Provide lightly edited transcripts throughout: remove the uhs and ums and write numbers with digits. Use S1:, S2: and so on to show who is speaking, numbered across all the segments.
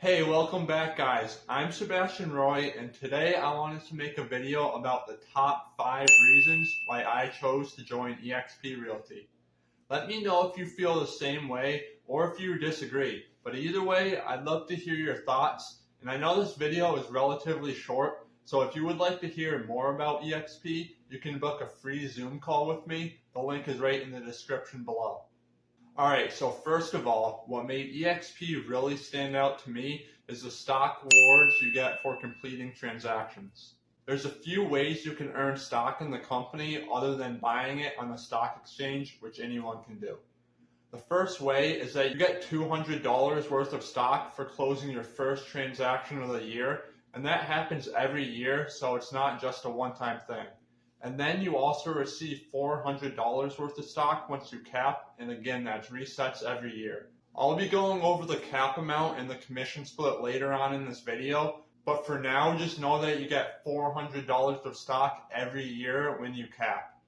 S1: Hey, welcome back guys. I'm Sebastian Roy and today I wanted to make a video about the top 5 reasons why I chose to join eXp Realty. Let me know if you feel the same way or if you disagree, but either way I'd love to hear your thoughts, and I know this video is relatively short, so if you would like to hear more about eXp, you can book a free Zoom call with me. The link is right in the description below. Alright, so first of all, what made eXp really stand out to me is the stock rewards you get for completing transactions. There's a few ways you can earn stock in the company other than buying it on the stock exchange, which anyone can do. The first way is that you get $200 worth of stock for closing your first transaction of the year, and that happens every year, so it's not just a one-time thing. And then you also receive $400 worth of stock once you cap, and again, that resets every year. I'll be going over the cap amount and the commission split later on in this video, but for now, just know that you get $400 of stock every year when you cap.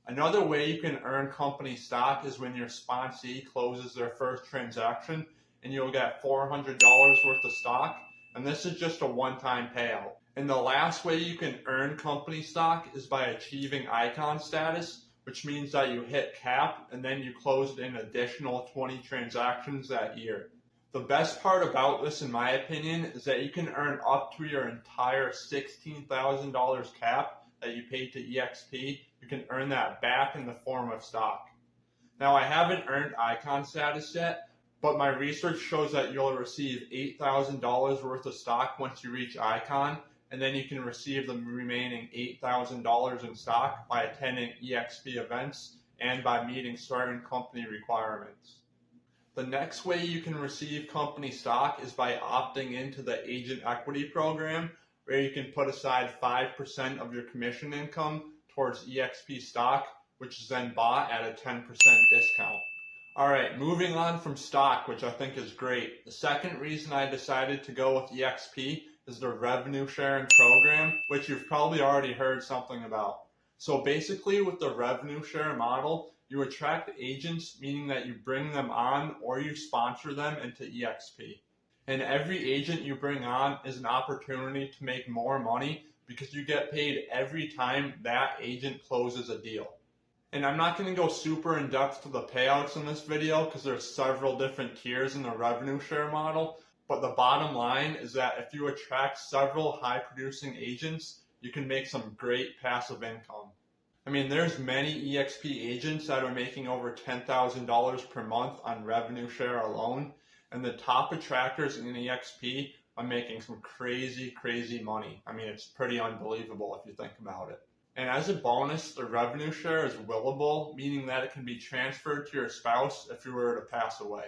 S1: Another way you can earn company stock is when your sponsee closes their first transaction, and you'll get $400 worth of stock, and this is just a one-time payout. And the last way you can earn company stock is by achieving icon status, which means that you hit cap and then you closed an additional 20 transactions that year. The best part about this, in my opinion, is that you can earn up to your entire $16,000 cap that you paid to eXp. You can earn that back in the form of stock. Now, I haven't earned icon status yet, but my research shows that you'll receive $8,000 worth of stock once you reach icon, and then you can receive the remaining $8,000 in stock by attending eXp events and by meeting certain company requirements. The next way you can receive company stock is by opting into the Agent Equity Program, where you can put aside 5% of your commission income towards eXp stock, which is then bought at a 10% discount. Alright, moving on from stock, which I think is great. The second reason I decided to go with eXp is the revenue sharing program, which you've probably already heard something about. So basically with the revenue share model, you attract agents, meaning that you bring them on or you sponsor them into eXp. And every agent you bring on is an opportunity to make more money because you get paid every time that agent closes a deal. And I'm not going to go super in depth to the payouts in this video because there's several different tiers in the revenue share model. But the bottom line is that if you attract several high producing agents, you can make some great passive income. I mean, there's many eXp agents that are making over $10,000 per month on revenue share alone. And the top attractors in eXp are making some crazy money. I mean, it's pretty unbelievable if you think about it. And as a bonus, the revenue share is willable, meaning that it can be transferred to your spouse if you were to pass away.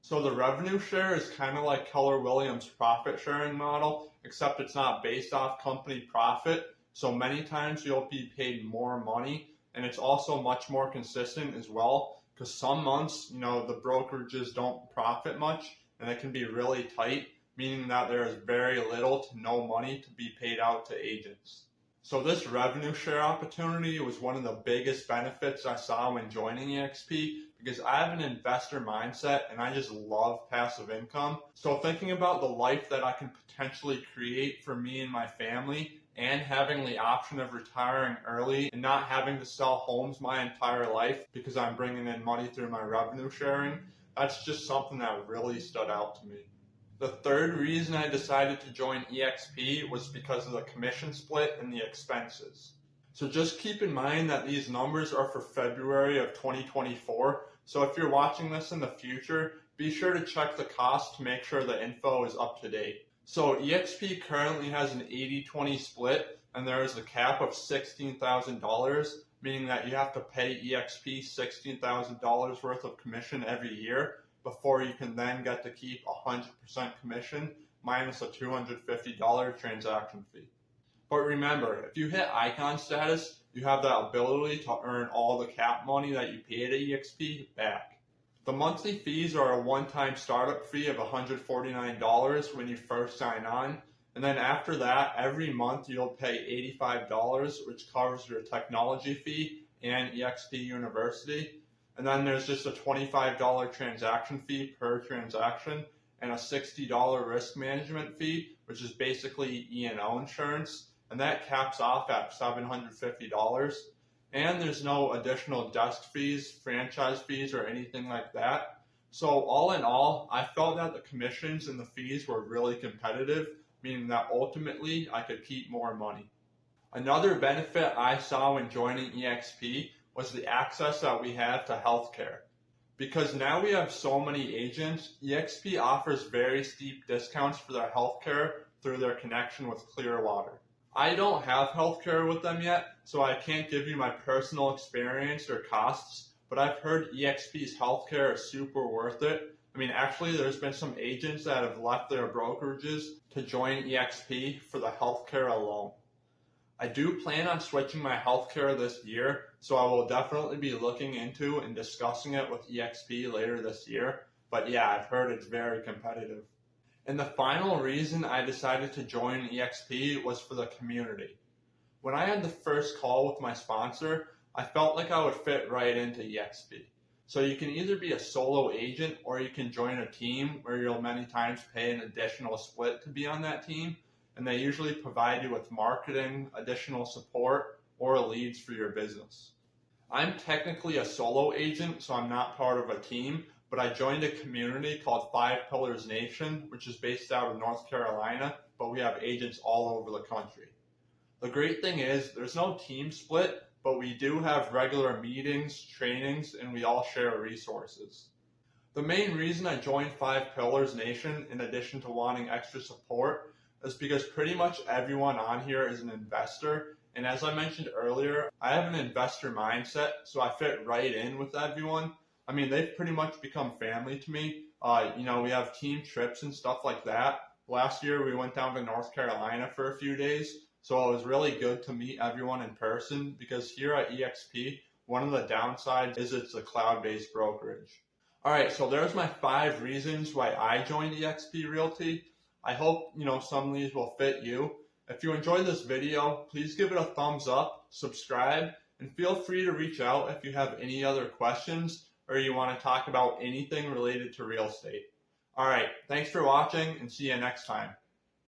S1: So the revenue share is kind of like Keller Williams' profit sharing model, except it's not based off company profit. So many times you'll be paid more money, and it's also much more consistent as well, because some months, the brokerages don't profit much, and it can be really tight, meaning that there is very little to no money to be paid out to agents. So this revenue share opportunity was one of the biggest benefits I saw when joining eXp, because I have an investor mindset and I just love passive income. So thinking about the life that I can potentially create for me and my family, and having the option of retiring early and not having to sell homes my entire life because I'm bringing in money through my revenue sharing, that's just something that really stood out to me. The third reason I decided to join eXp was because of the commission split and the expenses. So just keep in mind that these numbers are for February of 2024. So if you're watching this in the future, be sure to check the cost to make sure the info is up to date. So eXp currently has an 80-20 split, and there is a cap of $16,000, meaning that you have to pay eXp $16,000 worth of commission every year before you can then get to keep 100% commission minus a $250 transaction fee. But remember, if you hit icon status, you have the ability to earn all the cap money that you paid at eXp back. The monthly fees are a one-time startup fee of $149 when you first sign on, and then after that, every month you'll pay $85, which covers your technology fee and eXp University. And then there's just a $25 transaction fee per transaction, and a $60 risk management fee, which is basically E&O insurance, and that caps off at $750. And there's no additional desk fees, franchise fees, or anything like that. So all in all, I felt that the commissions and the fees were really competitive, meaning that ultimately I could keep more money. Another benefit I saw when joining eXp was the access that we have to healthcare. Because now we have so many agents, eXp offers very steep discounts for their healthcare through their connection with Clearwater. I don't have healthcare with them yet, so I can't give you my personal experience or costs, but I've heard eXp's healthcare is super worth it. I mean, actually, there's been some agents that have left their brokerages to join eXp for the healthcare alone. I do plan on switching my healthcare this year, so I will definitely be looking into and discussing it with eXp later this year. But yeah, I've heard it's very competitive. And the final reason I decided to join eXp was for the community. When I had the first call with my sponsor, I felt like I would fit right into eXp. So you can either be a solo agent or you can join a team where you'll many times pay an additional split to be on that team. And they usually provide you with marketing, additional support, or leads for your business. I'm technically a solo agent, so I'm not part of a team, but I joined a community called 5 Pillars Nation, which is based out of North Carolina, but we have agents all over the country. The great thing is there's no team split, but we do have regular meetings, trainings, and we all share resources. The main reason I joined 5 Pillars Nation, in addition to wanting extra support, is because pretty much everyone on here is an investor. And as I mentioned earlier, I have an investor mindset, so I fit right in with everyone. I mean, they've pretty much become family to me. We have team trips and stuff like that. Last year, we went down to North Carolina for a few days. So it was really good to meet everyone in person because here at eXp, one of the downsides is it's a cloud-based brokerage. All right, so there's my 5 reasons why I joined eXp Realty. I hope, some of these will fit you. If you enjoyed this video, please give it a thumbs up, subscribe, and feel free to reach out if you have any other questions or you want to talk about anything related to real estate. All right, thanks for watching and see you next time.